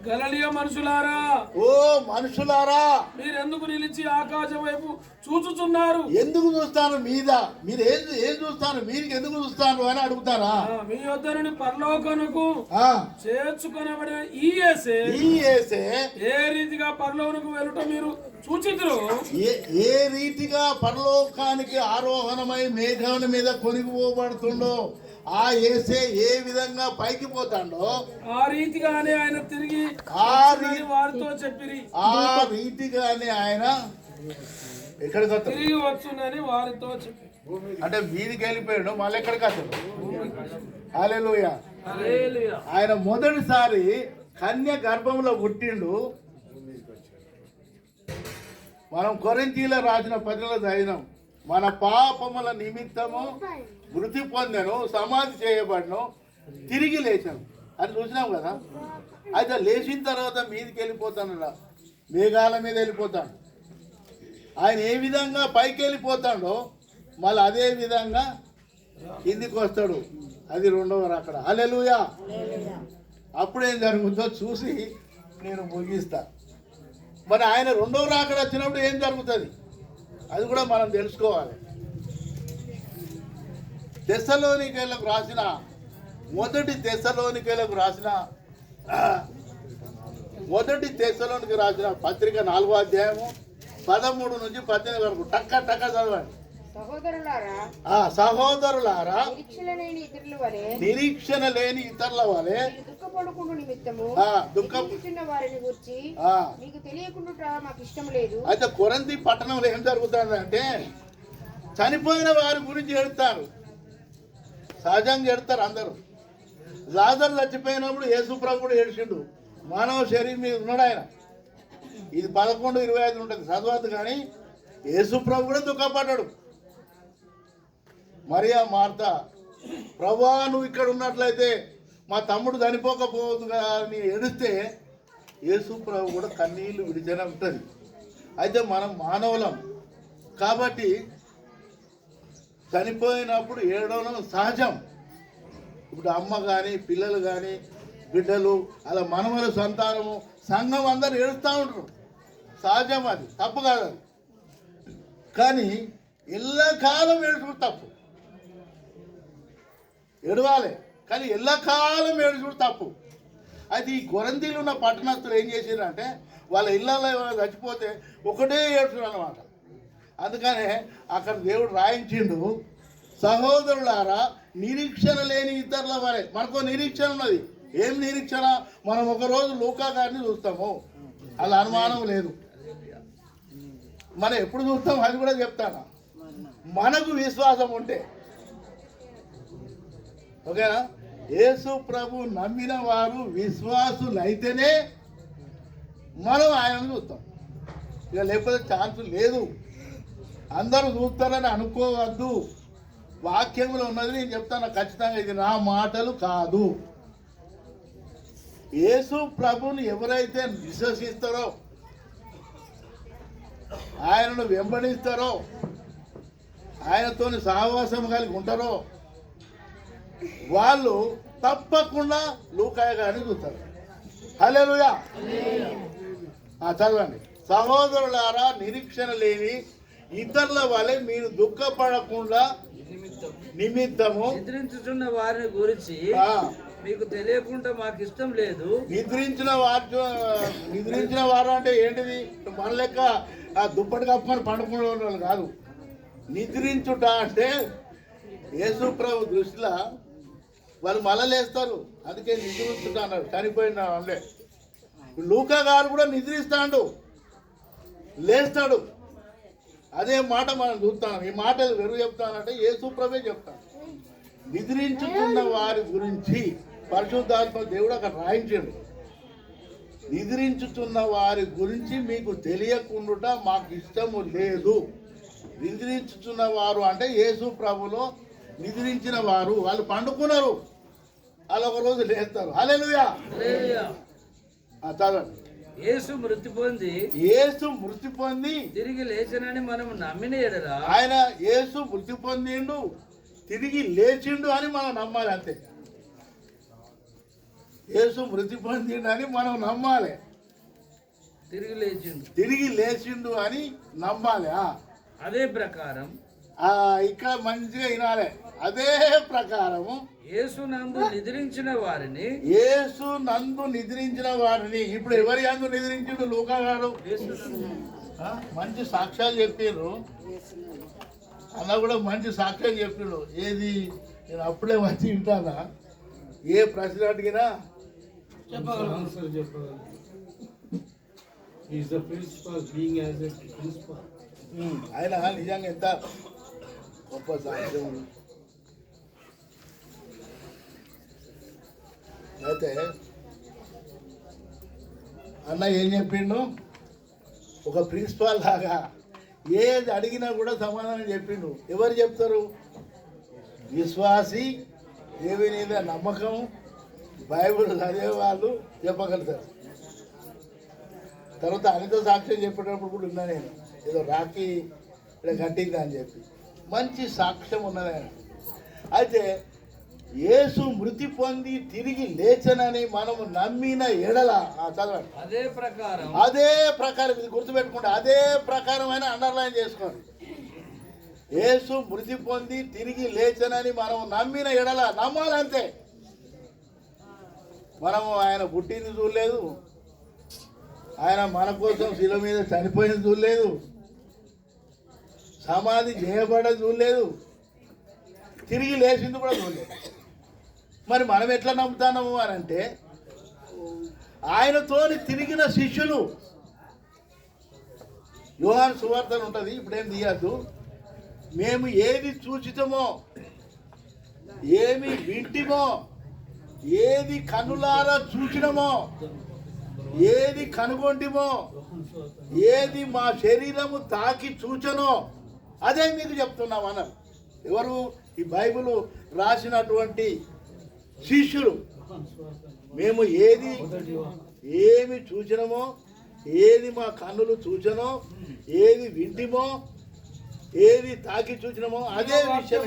గలిలయ మనుషులారా, ఓ మనుషులారా, మీరు ఎందుకు నిలిచి ఆకాశం వైపు చూచుచున్నారు? ఎందుకు చూస్తాను మీద? మీరు ఏం చూస్తాను? మీరు ఎందుకు చూస్తాను అని అడుగుతారా? మీ యొద్ద నుండి పరలోకమునకు చేర్చుకొనబడిన ఈ యేసే ఏ రీతిగా పరలోకమునకు వెళ్ళుట మీరు చూచితురు. ఏ రీతిగా పరలోకానికి ఆరోహణమై మేఘాల మీద కొనిపోబడుతుండో, ఆ యేసే ఏ విధంగా పైకి పోతాడో ఆ రీతిగానే ఆయన తిరిగి వారితో చెప్పిరి. ఆ రీతిగానే ఆయన ఎక్కడికి తిరిగి వచ్చునని వారితో చెప్పి. అంటే వీధికి వెళ్ళిపోయాడు, మళ్ళీ ఎక్కడికి వస్తాడు? హల్లెలూయా. ఆయన మొదటిసారి కన్య గర్భంలో పుట్టిండు. మనం కొరింథీయుల రాసిన పత్రికలో చదివినాం. మన పాపముల నిమిత్తము మృతి పొందెను, సమాధి చేయబడను, తిరిగి లేచాను అని చూసినాం కదా. అయితే లేచిన తర్వాత మీదికి వెళ్ళిపోతాను, మేఘాల మీద వెళ్ళిపోతాడు. ఆయన ఏ విధంగా పైకి వెళ్ళిపోతాడో మళ్ళీ అదే విధంగా కిందికి వస్తాడు. అది రెండవ రాకడ. హల్లెలూయా. అప్పుడేం జరుగుతుందో చూసి నేను ముగిస్తా. మరి ఆయన రెండవ రాకడ వచ్చినప్పుడు ఏం జరుగుతుంది అది కూడా మనం తెలుసుకోవాలి. తెస్సలోనికైలకు రాసిన మొదటి తెస్సలోనికైలకు రాసిన పత్రిక 4వ అధ్యాయము 13 నుంచి 18 వరకు టక్క చదవండి. సహోదరులారా, నిరీక్షణ లేని ఇతరుల వలె అయితే కొరింథీ పట్టణంలో ఏం జరుగుతుందంటే చనిపోయిన వారి గురించి ఏడుతారు. సహజంగా ఏడుతారు అందరూ. లాజరు చచ్చిపోయినప్పుడు యేసు ప్రభు కూడా ఏడ్చిండు. మానవ శరీరం మీద ఉన్నాడు ఆయన. ఇది 11:25 ఉంటుంది, చదవద్దు. కానీ యేసు ప్రభు కూడా దుఃఖపడ్డాడు. మరియా మార్త, ప్రభువా నువ్వు ఇక్కడ ఉన్నట్లయితే మా తమ్ముడు చనిపోకపోదు కదా అని ఏడిస్తే యేసు ప్రభు కూడా కన్నీళ్లు విడిచనే ఉంటుంది. అయితే మనం మానవులం కాబట్టి చనిపోయినప్పుడు ఏడవడం సహజం. ఇప్పుడు అమ్మ కానీ పిల్లలు కానీ బిడ్డలు అలా మనవల సంతానము సంఘం అందరు ఏడుస్తూ ఉంటారు. సహజం, అది తప్పు కాదు. అది కానీ ఎల్లకాలం ఏడుచుడు తప్పు. ఏడవాలి కానీ ఎల్లకాలం ఏడుచుడు తప్పు. అయితే ఈ కొరింథీలో ఉన్న పట్టణస్తులు ఏం చేశారంటే వాళ్ళ ఇళ్ళలో ఏమైనా చచ్చిపోతే ఒకటే ఏడుచుడు అన్నమాట. అందుకనే అక్కడ దేవుడు రాయించిండు, సహోదరులారా నిరీక్షణ లేని ఇతరుల వలె. మనకు నిరీక్షణ ఉన్నది. ఏం నిరీక్షణ? మనం ఒకరోజు లూకా గారిని చూస్తాము, అలా అనుమానం లేదు. మనం ఎప్పుడు చూస్తాం అది కూడా చెప్తాను. మనకు విశ్వాసం ఉంటే ఓకేనా. యేసు ప్రభు నమ్మిన వారు విశ్వాసులు అయితేనే మనం ఆయనను చూస్తాం. ఇక లేకపోతే ఛాన్స్ లేదు. అందరూ చూస్తారని అనుకోవద్దు. వాక్యంలో ఉన్నది నేను చెప్తాను ఖచ్చితంగా. ఇది నా మాటలు కాదు. యేసు ప్రభుని ఎవరైతే విశ్వసిస్తారో, ఆయనను వెంబడిస్తారో, ఆయనతోని సహవాసం కలిగి ఉంటారో వాళ్ళు తప్పకుండా లూకాయ గారిని చూస్తారు. హల్లెలూయా. చదవండి. సహోదరులారా, నిరీక్షణ లేని ఇతరుల వలె మీరు దుఃఖపడకుండా నిమిత్తము నిద్రించుచున్న వారిని గురించి మీకు తెలియకుండా మాకు ఇష్టం లేదు. నిద్రించిన వారు అంటే ఏంటిది? మన లెక్క ఆ దుప్పటి కప్పుకొని పండుకునే వాళ్ళు కాదు. నిద్రించుట అంటే యేసు ప్రభు దృష్టిలో వాళ్ళు మళ్ళలేస్తారు, అందుకే నిద్రించుట అన్నారు. చనిపోయిన అంటే లూకా గారు కూడా నిద్రిస్తాడు, లేస్తాడు. అదే మాట మనం చూస్తాం. ఈ మాటలు వెరుగు చెప్తానంటే యేసు ప్రభే చెప్తాను. నిద్రించుతున్న వారి గురించి పరిశుద్ధాత్మ దేవుడు అక్కడ రాయించాడు. నిద్రించుతున్న వారి గురించి మీకు తెలియకుండా మాకు ఇష్టము లేదు. నిద్రించుతున్న వారు అంటే యేసు ప్రభులో నిద్రించిన వారు. వాళ్ళు పండుకున్నారు, వాళ్ళు ఒక రోజు లేస్తారు. హల్లెలూయా. చదవండి. యేసు మృతి పొంది తిరిగి లేచినని మనం నమ్మిన ఎడల, ఆయన యేసు మృతి పొందిండు, తిరిగి లేచిండు అని మనం నమ్మాలి. అంతే. యేసు మృతి పొందిండు అని మనం నమ్మాలి. తిరిగి లేచిండు అని నమ్మాలి. అదే ప్రకారం ఇక్కడ మంచిగా వినాలి. అదే ప్రకారము యేసు నందు నిద్రించిన వారిని ఇప్పుడు ఎవరి యందు నిద్రించిండు? లూకా గారు మంచి సాక్ష్యాలు చెప్పిండ్రు. అన్న కూడా మంచి సాక్ష్యాలు చెప్పిండు. ఏది నేను అప్పుడే వచ్చి వింటానా? ఏ ప్రశ్న అడిగినా ఆయన నిజంగా ఎంత గొప్ప సాక్ష్యం. అయితే అన్న ఏం చెప్పిండు? ఒక ప్రిన్సిపాల్ లాగా ఏది అడిగినా కూడా సమాధానం చెప్పిండు. ఎవరు చెప్తారు? విశ్వాసి, దేవుని మీద నమ్మకం, బైబిల్ చదివే వాళ్ళు చెప్పగలుగుతారు. తర్వాత అనిత సాక్ష్యం చెప్పేటప్పుడు కూడా ఉన్నా నేను. ఏదో రాఖీ ఇక్కడ కట్టింది అని చెప్పి మంచి సాక్ష్యం ఉన్నది ఆయన. అయితే యేసు మృతి పొంది తిరిగి లేచనని మనము నమ్మిన ఎడల చదవండి. అదే ప్రకారం ఇది గుర్తుపెట్టుకోండి. అదే ప్రకారం అయినా అండర్లైన్ చేసుకోండి. యేసు మృతి పొంది తిరిగి లేచనని మనము నమ్మిన ఎడల నమ్మాలంతే. మనము ఆయన పుట్టింది చూడలేదు, ఆయన మన కోసం శిల మీద చనిపోయింది చూడలేదు, సమాధి చేయబడదు చూడలేదు, తిరిగి లేచింది కూడా చూడలేదు. మరి మనం ఎట్లా నమ్ముతాము అని అంటే ఆయనతోని తిరిగిన శిష్యులు. యోహాను సువార్తలు ఉంటుంది, ఇప్పుడేం తీయద్దు. మేము ఏది చూచితమో, ఏమి వింటిమో, ఏది కన్నులారా చూచినమో, ఏది కనుగొంటిమో, ఏది మా శరీరము తాకి చూచనో అదే మీకు చెప్తున్నాం అన్నారు. ఎవరు? ఈ బైబిల్ రాసినటువంటి శిష్యులు. మేము ఏమి చూచినమో, ఏది మా కన్నులు చూచనో, ఏది వింటిమో, ఏది తాకి చూచినమో అదే విషయం.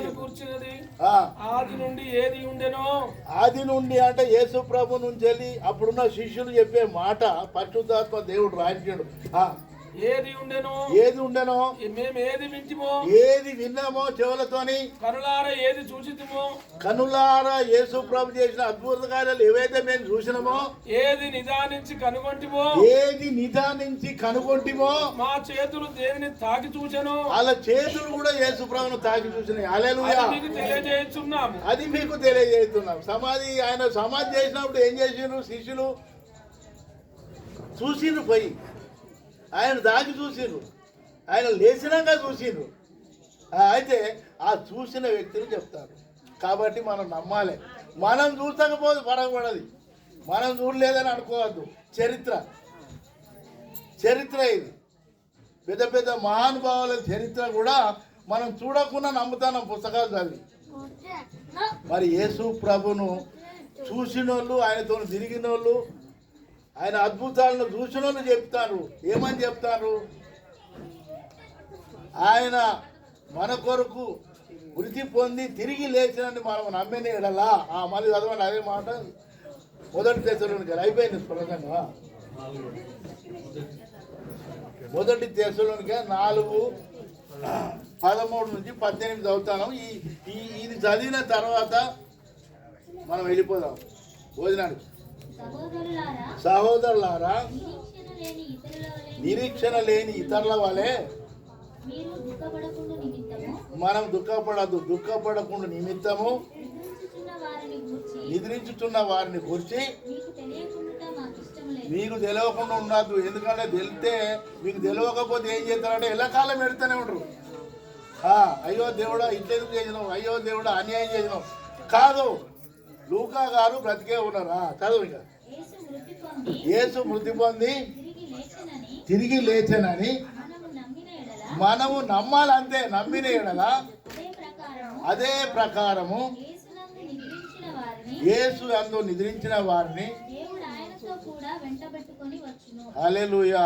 ఆది నుండి అంటే యేసు ప్రభు నుంచి వెళ్ళి అప్పుడున్న శిష్యులు చెప్పే మాట పరిశుద్ధాత్మ దేవుడు రాయించాడు. ఏది ఉండెనో మేము ఏది వింటిమో, ఏది విన్నామో చెవులతోని, కనులారా యేసు ప్రభు చేసిన అద్భుత కార్యాలు ఏవైతే మేము చూసినామో, ఏది నిదానించి కనుగొంటిమో, మా చేతులు దేనిని తాకి చూచెను, వాళ్ళ చేతులు కూడా యేసు ప్రభును తాకి చూసినాయి. హల్లెలూయా. అది మీకు తెలియజేస్తున్నాం. ఆయన సమాధి చేసినప్పుడు ఏం చేసిండ్రు శిష్యులు? చూసిండ్రు, పోయి ఆయన దాగి చూసిండ్రు, ఆయన లేచినాక చూసిండ్రు. అయితే ఆ చూసిన వ్యక్తులు చెప్తారు. కాబట్టి మనం నమ్మాలి. మనం చూసకపోతే పరగబడది. మనం చూడలేదని అనుకోవద్దు. చరిత్ర ఇది. పెద్ద పెద్ద మహానుభావుల చరిత్ర కూడా మనం చూడకుండా నమ్ముతాం పుస్తకాలు చదివి. మరి యేసు ప్రభును చూసిన వాళ్ళు, ఆయనతో తిరిగిన వాళ్ళు, ఆయన అద్భుతాలను చూసిన వాళ్ళు చెప్తారు. ఏమని చెప్తారు? ఆయన మన కొరకు వృద్ధి పొంది తిరిగి లేచినని మనం నమ్మిన ఎడలా. మళ్ళీ చదవండి అదే మాట. మొదటి తెస్సలోనికైలు అయిపోయింది ప్రసంగా. మొదటి తెస్సలోనికైలు 4:13-18 చదువుతాను. ఇది చదివిన తర్వాత మనం వెళ్ళిపోదాం భోజనానికి. సహోదరులారా, నిరీక్షణ లేని ఇతరుల వలె మనం దుఃఖపడకుండా నిమిత్తము నిద్రించుతున్న వారిని గురించి మీకు తెలియకుండా ఉండదు. ఎందుకంటే తెలితే మీకు తెలియకపోతే ఏం చేస్తారంటే ఎల్లకాలం పెడుతూనే ఉంటారు. అయ్యో దేవుడా ఇట్లెందుకు చేసినావు, అయ్యో దేవుడా అన్యాయం చేసినావు. కాదు, లూకా గారు బ్రతికే ఉన్నారు. చదువు. ఇక యేసు మృతి పొంది తిరిగి లేచనని మనము నమ్మాలంతే. నమ్మిన ఎడల అదే ప్రకారము యేసు అందు నిద్రించిన వారిని. హల్లెలూయా.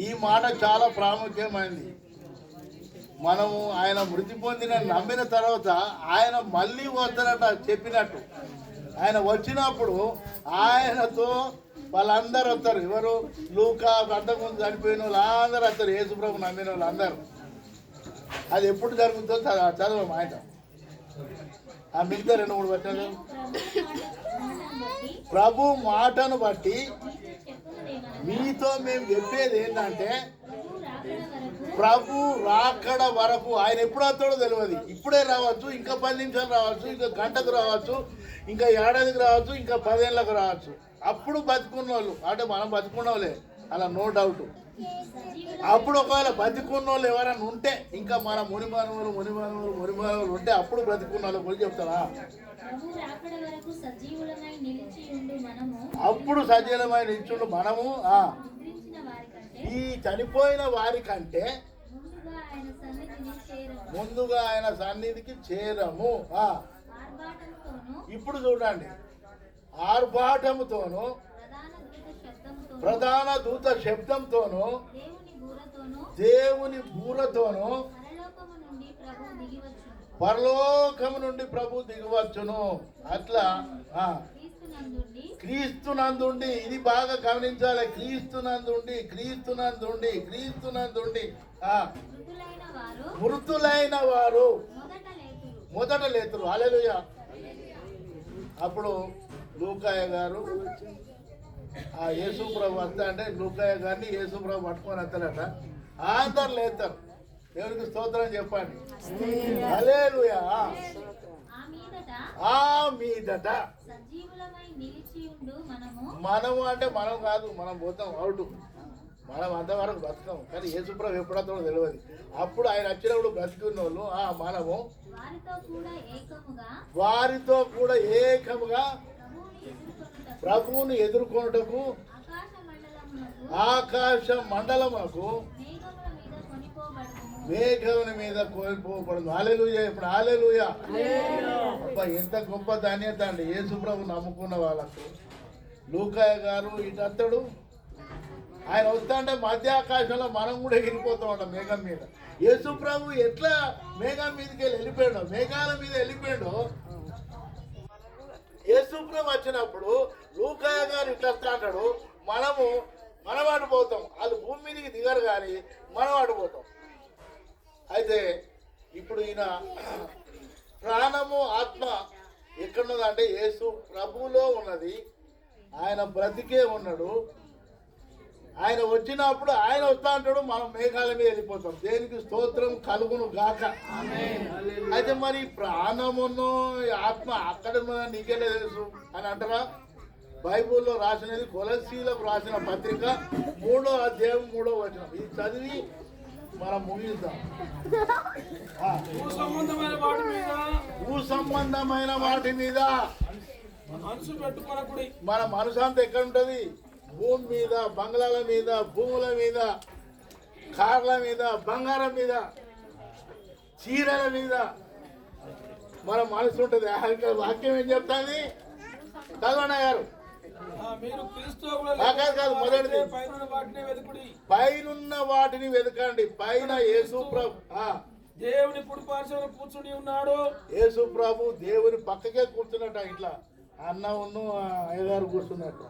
ఈ మాట చాలా ప్రాముఖ్యమైనది. మనము ఆయన మృతి పొందిన నమ్మిన తర్వాత ఆయన మళ్ళీ వస్తారట చెప్పినట్టు. ఆయన వచ్చినప్పుడు ఆయనతో వాళ్ళందరూ వస్తారు. ఎవరు? లూకా, అంతకుముందు చనిపోయిన వాళ్ళు అందరూ వస్తారు. యేసుప్రభు నమ్మిన వాళ్ళు అందరూ. అది ఎప్పుడు జరుగుతుందో చదవం ఆయన. మిగతా 2-3 వచనాలు. ప్రభు మాటను బట్టి మీతో మేము చెప్పేది ఏంటంటే, ప్రభు రాకడ వరకు ఆయన ఎప్పుడు వస్తాడో తెలియదు. ఇప్పుడే రావచ్చు, ఇంకా 10 నిమిషాలు రావచ్చు, ఇంకా గంటకు రావచ్చు, ఇంకా ఏడాదికి రావచ్చు, ఇంకా 10 ఏళ్ళకు రావచ్చు. అప్పుడు బతుకున్న వాళ్ళు అంటే మనం బతుకున్న వాళ్ళే, అలా నో డౌట్. అప్పుడు ఒకవేళ బతుకున్న వాళ్ళు ఎవరైనా ఉంటే, ఇంకా మన మునిమానవులు ఉంటే అప్పుడు బ్రతుకున్న వాళ్ళ గురించి చెప్తారా? అప్పుడు సజీవమై నిల్చుండు మనము. ఈ చనిపోయిన వారి కంటే ముందుగా ఆయన సన్నిధికి చేరము. ఇప్పుడు చూడండి, ఆర్భాటముతోను ప్రధాన దూత శబ్దంతోను దేవుని బూరతోను పరలోకము నుండి ప్రభు దిగవచ్చును. అట్లా క్రీస్తునందుండి, ఇది బాగా గమనించాలి. క్రీస్తునందుండి మృతులైన వారు మొదట లేతురు. హల్లెలూయా. అప్పుడు లూకాయ గారు యేసుప్రభు వస్తా అంటే లూకాయ గారిని యేసుప్రభు పట్టుకొని వస్తాడట. అందరు లేస్తారు. దేవునికి స్తోత్రం చెప్పండి. హల్లెలూయా. ఆ మీదట మనము అంటే మనం కాదు, మనం పోతాం అవుట్. మనం అంతవరకు బతుకాం. కానీ యేసుప్రభు ఎప్పుడో తెలియదు. అప్పుడు ఆయన వచ్చినప్పుడు బ్రతికున్న వాళ్ళు మనము వారితో కూడా ఏకముగా ప్రభువుని ఎదుర్కొనుటకు ఆకాశ మండలమునకు మేఘముల మీద కోల్పోబడదు. హల్లెలూయా. ఇప్పుడు హల్లెలూయా. అబ్బా, ఎంత గొప్ప ధన్యత అండి యేసుప్రభు నమ్ముకున్న వాళ్ళకు. లూకాయ గారు ఇటు అత్తడు, ఆయన వస్తా అంటే మధ్య ఆకాశంలో మనం కూడా ఎగిరిపోతూ ఉంటాం మేఘం మీద. యేసుప్రభు ఎట్లా మేఘం మీదకి వెళ్ళిపోయాడో, మేఘాల మీద వెళ్ళిపోయాడో, యేసుప్రభు వచ్చినప్పుడు లూకాయ గారు ఇట్లా వస్తా అంటాడు, మనం ఆడిపోతాం. వాళ్ళు భూమి మీదకి దిగరు కానీ మనం ఆడిపోతాం. అయితే ఇప్పుడు ఈయన ప్రాణము ఆత్మ ఎక్కడున్నదంటే యేసు ప్రభువులో ఉన్నది. ఆయన బ్రతికే ఉన్నాడు. ఆయన వచ్చినప్పుడు ఆయన వస్తా అంటాడు, మనం మేఘాల మీద వెళ్ళిపోతాం. దేనికి స్తోత్రం కలుగును గాక. అయితే మరి ప్రాణమును ఆత్మ అక్కడ నీకెళ్ళే తెలుసు అని అంటారా? బైబుల్లో రాసినది కొలస్సీలకు రాసిన పత్రిక 3వ అధ్యాయం 3వ వచనం. ఇది చదివి మనం ముగిద్దాం. భూ సంబంధమైన వాటి మీద మన మనసు అంతా ఎక్కడ ఉంటుంది? భూమి మీద, బంగ్లాల మీద, భూముల మీద, కార్ల మీద, బంగారం మీద, చీరల మీద మన మనసు ఉంటుంది. వాక్యం ఏం చెప్తాది? చదవన్న గారు. మీరు క్రీస్తు కాదు మొదటిది పైన వాటిని వెతుకుడి. పైనున్న వాటిని వెతకండి. పైన యేసు ప్రభు దేవుని కుడి పార్శ్వన కూర్చుని ఉన్నాడు. యేసు ప్రభు దేవుని పక్కకే కూర్చున్నట్ట. ఇట్లా అన్నవును అయ్యగారు కూర్చున్నట్టు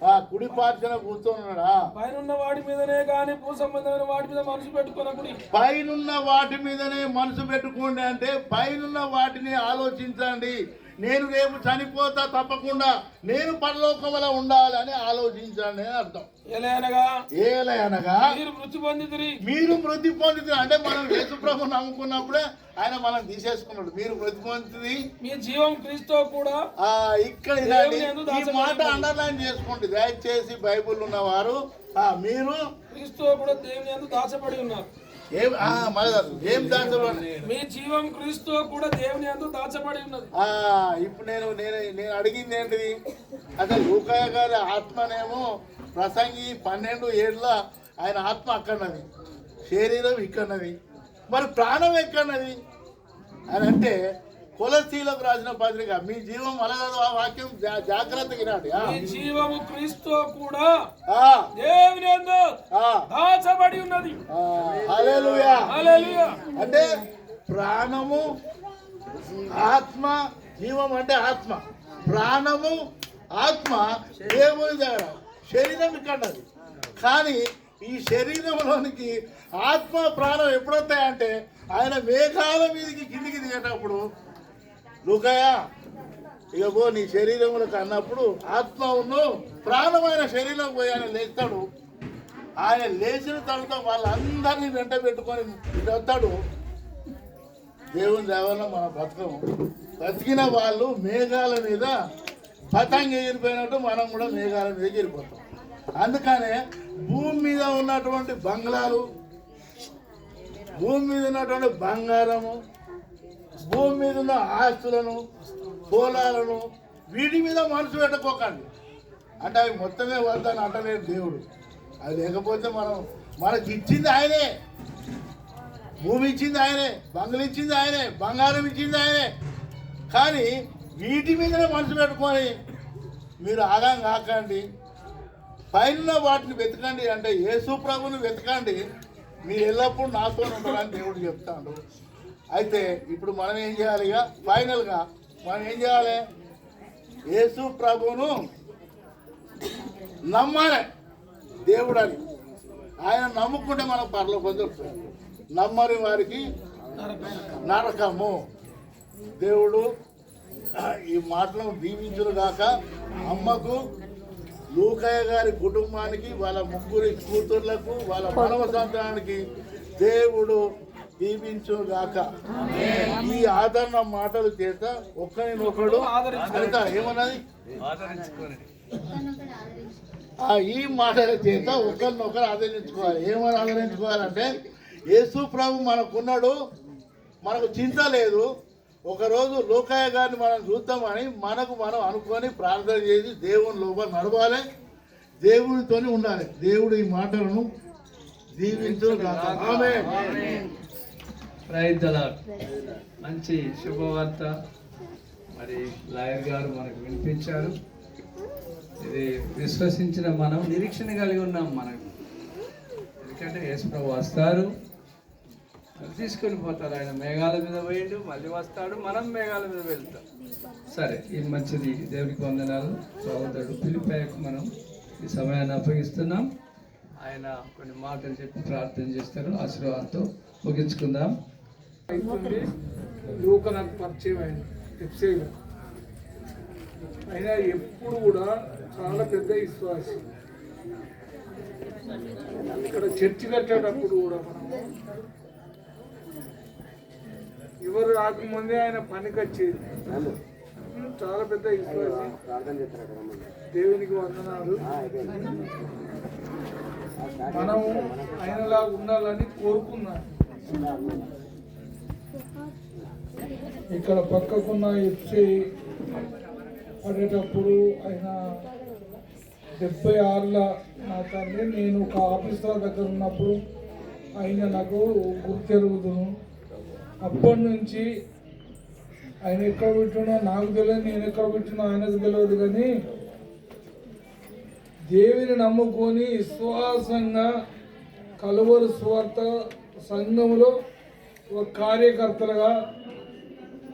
ఆ కుడి పార్శ్వన కూర్చున్నాడా. పైనున్న వాటి మీదనే కానీ భూ సంబంధమైన వాటి మీద మనసు పెట్టుకోనప్పుడు. పైనున్న వాటి మీదనే మనసు పెట్టుకోండి అంటే పైనున్న వాటిని ఆలోచించండి. నేను రేపు చనిపోతా, తప్పకుండా నేను పరలోకంలో ఉండాలని ఆలోచించండి అని అర్థం. ఏలయనగా మీరు మృతి పొందితిరి అంటే మనం యేసు ప్రభు నమ్ముకున్నప్పుడే ఆయన మనం తీసేసుకున్నాడు. మీరు మృతి పొందితిరి, మీ జీవం క్రీస్తు కూడా. ఇక్కడ ఈ మాట అండర్లైన్ చేసుకోండి దయచేసి. బైబుల్ ఉన్నవారు మీరు క్రీస్తు కూడా దేవుని యందు దాచబడి ఉన్నారు. ఏం దాచబడి? మీ జీవం క్రీస్తు కూడా దేవుని యందు దాచబడి ఉన్నది. ఇప్పుడు నేను అడిగింది ఏంటిది? అసలు లూకాయ గారి ఆత్మనేమో ప్రసంగి 12:7 ఆయన ఆత్మ అక్కడన్నది, శరీరం ఇక్కడన్నది, మరి ప్రాణం ఎక్కడన్నది అని అంటే కొలసీలకు రాసిన పత్రిక. మీ జీవం అలగదు ఆ వాక్యం జాగ్రత్తగా వినాలి. మీ జీవము క్రీస్తు కూడా దేవుని యందు దాచబడి ఉన్నది. హల్లెలూయా హల్లెలూయా. అంటే ప్రాణము ఆత్మ, జీవం అంటే ఆత్మ, ప్రాణము ఆత్మ దేవుని దగ్గర, శరీరం ఇక్కడది. కానీ ఈ శరీరంలోనికి ఆత్మ ప్రాణం ఎప్పుడొస్తాయంటే ఆయన మేఘాల మీదకి కిందికి దిగేటప్పుడు లూకాయ ఇక పో నీ శరీరంలోకి అన్నప్పుడు ఆత్మ ఉన్ను ప్రాణమైన శరీరం పోయి ఆయన లేస్తాడు. ఆయన లేచిన తర్వాత వాళ్ళందరినీ వెంట పెట్టుకొని వస్తాడు. దేవుని దేవాలయం మన బతకం. బతికిన వాళ్ళు మేఘాల మీద పతంగి ఎగిరిపోయినట్టు మనం కూడా మేఘాల మీద ఎగిరిపోతాం. అందుకనే భూమి మీద ఉన్నటువంటి బంగ్లాలు, భూమి మీద ఉన్నటువంటి బంగారము, భూమి మీద ఉన్న ఆస్తులను, పొలాలను, వీటి మీద మనసు పెట్టుకోకండి. అంటే అవి మొత్తమే వద్దని అంటలేదు దేవుడు. అది లేకపోతే మనకి ఇచ్చింది ఆయనే, భూమి ఇచ్చింది ఆయనే, బంగ్లా ఇచ్చింది ఆయనే, బంగారం ఇచ్చింది ఆయనే. కానీ వీటి మీదనే మనసు పెట్టుకొని మీరు ఆగం కాకండి. పైన వాటిని వెతకండి అంటే యేసు ప్రభుని వెతకండి, మీరు ఎల్లప్పుడూ నాతో ఉంటారని దేవుడు చెప్తాడు. అయితే ఇప్పుడు మనం ఏం చేయాలి? ఇక ఫైనల్గా మనం ఏం చేయాలి? యేసు ప్రభువును నమ్మాలి దేవుడు అని. ఆయన నమ్ముకుంటే మనం పరలోకం దొరుకుతుంది, నమ్మని వారికి నరకము. దేవుడు ఈ మాటలను దీవించును గాక. అమ్మకు, లూకాయ గారి కుటుంబానికి, వాళ్ళ ముగ్గురి కూతుర్లకు, వాళ్ళ మానవ సంతానానికి దేవుడు దీవించును గాక. ఈ ఆదరణ మాటల చేత ఒక్కరినొకడు అంత ఏమన్నది? ఈ మాటల చేత ఒకరినొకరు ఆదరించుకోవాలి. ఏమని ఆదరించుకోవాలంటే యేసు ప్రభు మనకున్నాడు, మనకు చింత లేదు. ఒకరోజు లూకాయ గారిని మనం చూద్దామని మనకు మనం అనుకొని ప్రార్థన చేసి దేవుని లోపల నడవాలి, దేవునితోనే ఉండాలి. దేవుడు ఈ మాటలను దీవించును గాక. ఆమేన్. మంచి శుభవార్త మరి లాయర్ గారు మనకు వినిపించారు. ఇది విశ్వసించిన మనం నిరీక్షణ కలిగి ఉన్నాం. మనకు ఎందుకంటే యేసు ప్రభు వస్తారు, తీసుకొని పోతారు. ఆయన మేఘాల మీద పోయిండు, మళ్ళీ వస్తాడు, మనం మేఘాల మీద వెళ్తాం. సరే, ఇది మంచిది. దేవునికి వందనాలు. సహోదరుడు ఫిలిప్పీకు మనం ఈ సమయాన్ని అప్పగిస్తున్నాం. ఆయన కొన్ని మాటలు చెప్పి ప్రార్థన చేస్తారు. ఆశీర్వాదంతో ముగించుకుందాం. లూకా నాకు పరిచయం అయింది వెబ్సైట్లో. అయినా ఎప్పుడు కూడా చాలా పెద్ద విశ్వాసి. ఇక్కడ చర్చి కట్టేటప్పుడు కూడా మనం ఎవరు రాకముందే ఆయన పనికి వచ్చేది. చాలా పెద్ద విశ్వాసి. దేవునికి వందనాలు. మనము ఆయనలా ఉండాలని కోరుకున్నాం. ఇక్కడ పక్కకున్న ఎఫ్సి పడేటప్పుడు ఆయన 76లో నా తండ్రి నేను ఒక ఆఫీసర్ దగ్గర ఉన్నప్పుడు ఆయన నాకు గుర్తెరుగుదును. అప్పటి నుంచి ఆయన ఎక్కడ పెట్టినా నాకు తెలియదు, నేను ఎక్కడ పెట్టినా ఆయనకు తెలియదు. కానీ దేవుని నమ్ముకొని విశ్వాసంగా కలువరు సువార్త సంఘములో ఒక కార్యకర్తలుగా,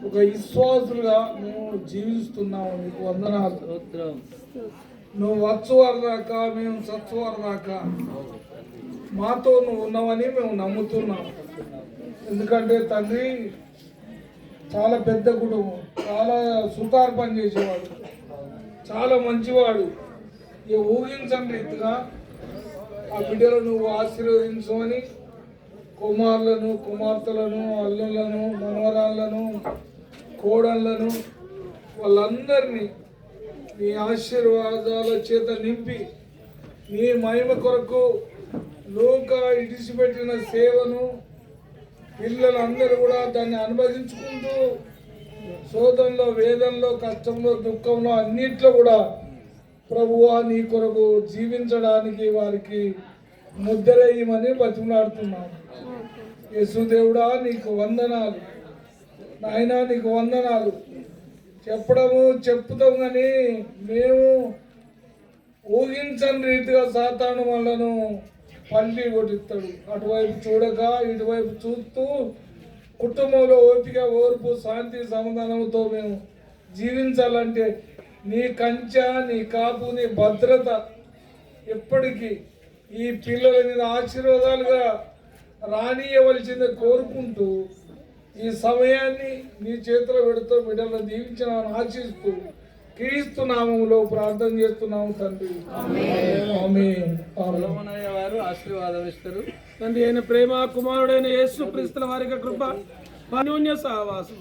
ఒక విశ్వాసులుగా మేము జీవిస్తున్నాము. నీకు వందనాలు. నువ్వు వచ్చువారు దాకా, మేము చచ్చువారు దాకా మాతో నువ్వు ఉన్నావని మేము నమ్ముతున్నాం. ఎందుకంటే తండ్రి చాలా పెద్ద కుటుంబం, చాలా సుతారు పని చేసేవాడు, చాలా మంచివాడు. ఇక ఊహించండి రీతిగా ఆ బిడ్డలను నువ్వు ఆశీర్వదించమని కుమారులను, కుమార్తెలను, అల్లులను, మనవరాళ్లను, కోడళ్లను వాళ్ళందరినీ నీ ఆశీర్వాదాల చేత నింపి నీ మహిమ కొరకు లోక ఇడిచిపెట్టిన సేవను పిల్లలందరూ కూడా దాన్ని అనుభవించుకుంటూ శోధనలో, వేదనలో, కష్టంలో, దుఃఖంలో అన్నిట్లో కూడా ప్రభువా నీ కొరకు జీవించడానికి వారికి ముద్రేయమని బతిమలాడుతున్నాను. యేసుదేవుడా నీకు వందనాలు నాయనా, నీకు వందనాలు. చెప్తాం కానీ మేము ఊహించని రీతిగా సాతాను వాళ్ళను పల్లి కొట్టిస్తాడు. అటువైపు చూడక ఇటువైపు చూస్తూ కుటుంబంలో ఓపిక, ఓర్పు, శాంతి, సమాధానంతో మేము జీవించాలంటే నీ కంచె, నీ కాపు, నీ భద్రత ఎప్పటికీ ఈ పిల్లల మీద ఆశీర్వాదాలుగా రానియవలసిందే కోరుకుంటూ ఈ సమయాన్ని నీ చేతిలో పెడుతూ బిడ్డలను దీవించాలని ఆశిస్తూ క్రీస్తు నామములో ప్రార్థన చేస్తున్నాము తండ్రి. ఆమేన్. వారు ఆశీర్వాదం ఇస్తారు. తండ్రి అయిన ప్రేమ, కుమారుడైన యేసు క్రీస్తుల వారికి కృప, అన్యోన్య సహవాసం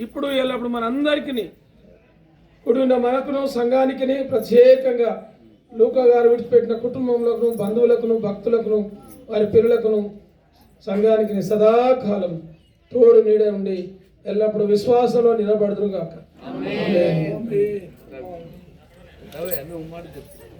ఇప్పుడు ఎల్లప్పుడు మనందరికీ కుటుంబ మనకును సంఘానికి ప్రత్యేకంగా లూకా గారు విడిచిపెట్టిన కుటుంబంలోను, బంధువులకును, భక్తులకును, వారి పిల్లలకును, సంఘానికి సదాకాలం తోడు నీడ ఉండి ఎల్లప్పుడూ విశ్వాసంలో నిలబడుదురుగాక. నువ్వు మాట చెప్పు.